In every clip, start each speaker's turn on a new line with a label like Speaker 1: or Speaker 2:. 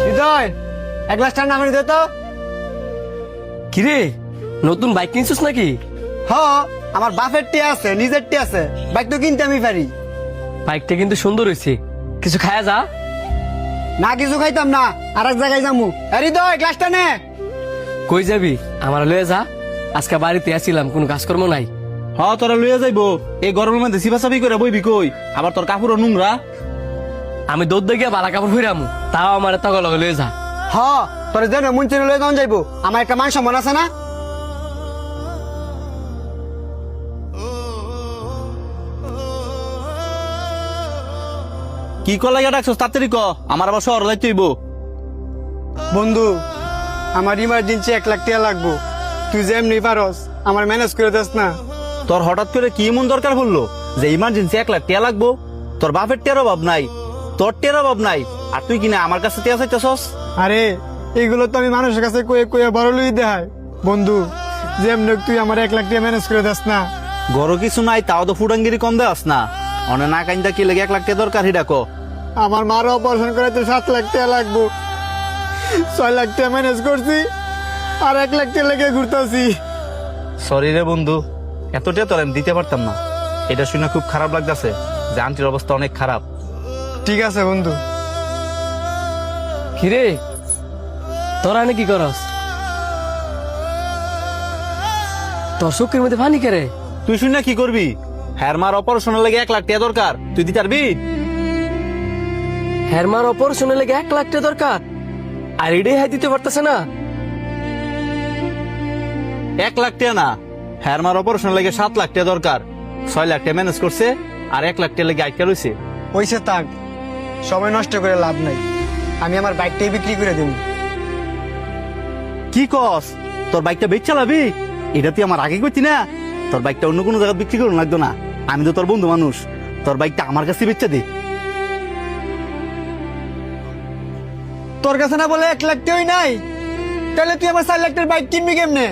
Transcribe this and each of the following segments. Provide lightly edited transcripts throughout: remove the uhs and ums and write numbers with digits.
Speaker 1: হৃদয়, এক গ্লাস ঠান্ডা পানি দে তো।
Speaker 2: কিরে, নতুন বাইক কিনছিস নাকি?
Speaker 1: হ, আমার বাপের টি আছে, নিজের টি আছে, বাইক তো কিনতে আমি পারি।
Speaker 2: বাইকটা কিন্তু সুন্দর হয়েছে, কিছু খায়া যা।
Speaker 1: না কিছু খাইতাম না, আর এক জায়গায় যাবো। হৃদয়, গ্লাসটা নে।
Speaker 2: কই যাবি? আমার লয়ে যা, আজকে বাড়িতে আসিলাম, কোনো কাজকর্ম নাই।
Speaker 3: তোরা লইয়া যাইবো, এই গরমের মধ্যে সিপাসাপি করে বইবি কই? আবার তোর কাপড়ও নোংরা।
Speaker 2: আমি দৌড় দিয়ে বালা কাপড় ফিরামু, তাও আমার তখন লগে লয়ে যা।
Speaker 1: হ, তোর যেন মন চেনে লয়ে যাওয়া যাইবো, আমার একটা মান সম্মান আছে না।
Speaker 3: কি কর লাগিয়া ডাকছস? তাড়াতাড়ি ক, আমার আবার শহর যাইতে হইব।
Speaker 1: বন্ধু, আমার ইমার্জেন্সি 1 লাখ টাকা লাগবো, তুই যেমনি পারস আমার ম্যানেজ করে দিস না।
Speaker 3: তোর হঠাৎ করে কি এমন দরকার পড়লো যে ইমার্জেন্সি 1 লাখ টাকা লাগবো? তোর বাপের টের অভাব নাই, তোর টের অভাব নাই, আর তুই কিনা আমার কাছে টাকা চাইতেছস?
Speaker 1: আরে এগুলো তো আমি মানুষের কাছে কয়ে কয়ে বড় লই দেয়। বন্ধু, যেমনি হোক তুই আমার 1 লাখ টাকা ম্যানেজ করে দিস না।
Speaker 3: গরো কিছু নাই, তাও তো ফুডাঙ্গিরি কম দেওয়াস না। অনে না কাইন্দা কি লেগে 1 লাখ টাকা দরকার হিডা ক।
Speaker 1: আমার মার অপারেশন করাতে 7 লাখ টাকা লাগবো, 6 লাখ টাকা ম্যানেজ করছি, আর 1 লাখ টাকা লেগে ঘুরতেছি।
Speaker 3: সরি রে বন্ধু, এত টাকা তোর আমি দিতে পারতাম না। এটা শুনে খুব খারাপ লাগতেছে যে আন্টির অবস্থা অনেক খারাপ।
Speaker 1: ঠিক আছে বন্ধু।
Speaker 2: কিরে, তোরা নাকি করস? তোর চোখের মধ্যে পানি কেরে?
Speaker 3: তুই শুনে কি করবি? হ্যার মার অপারেশনের লাগে 1 লাখ টাকা দরকার, তুই দিতে পারবি?
Speaker 2: হেরমার অপারেশনের লেগে 1 লাখ টাকা দরকার, আর এটাই হাই দিতে পারতেছে না।
Speaker 3: 1 লাখ টাকা না, হ্যার মার অপারেশনের লাগে 7 লাখ টাকা দরকার। 6 লাখ টাকা ম্যানেজ করছে, আর 1 লাখ টাকা লেগে আটকা রয়েছে।
Speaker 1: পয়সা থাক, সময় নষ্ট করে লাভ নাই, আমি আমার বাইকটাই বিক্রি করে দেব।
Speaker 3: কি কস? তোর বাইকটা বেচ চালাবি? এটা তুই আমার আগে করতি না? তোর বাইকটা অন্য কোনো জায়গায় বিক্রি করুন লাগতো না, আমি তো তোর বন্ধু মানুষ। তোর বাইকটা আমার কাছে বেচা দে।
Speaker 1: তোর কাছে না বলে 1 লাখ টাকাই নাই, তাহলে তুই আমার 4 লাখ টাকার বাইক কিনবি কেমনে?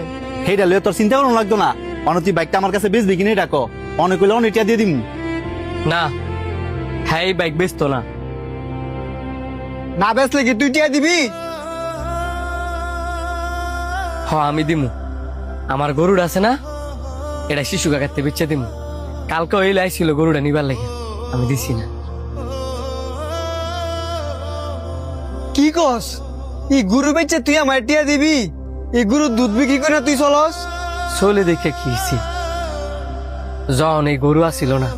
Speaker 3: সেইটা লয়ে তোর চিন্তা করুন লাগতো না। অন তুই বাইকটা আমার কাছে বেচবি কিনে ডাকো, অনেক হইলে অনেক টাকা দিয়ে দিম।
Speaker 2: না, হ্যাঁ এই বাইক বেচতো না।
Speaker 1: না বেচলে কি তুই টাকা দিবি?
Speaker 2: হ, আমি দিমু। আমার গরুটা আছে না, এটা শিশু কাকাতে বেচে দিমু। কালকে ওই লাইছিল গরুটা নিবার লাগে, আমি দিছি না।
Speaker 1: কি কস? এই গরু বেচে তুই আমার টিয়া দিবি? এই গরু দুধ বিক্রি করে তুই চলস?
Speaker 2: চলে দেখে কি হইছে, যখন এই গরু আসিল না,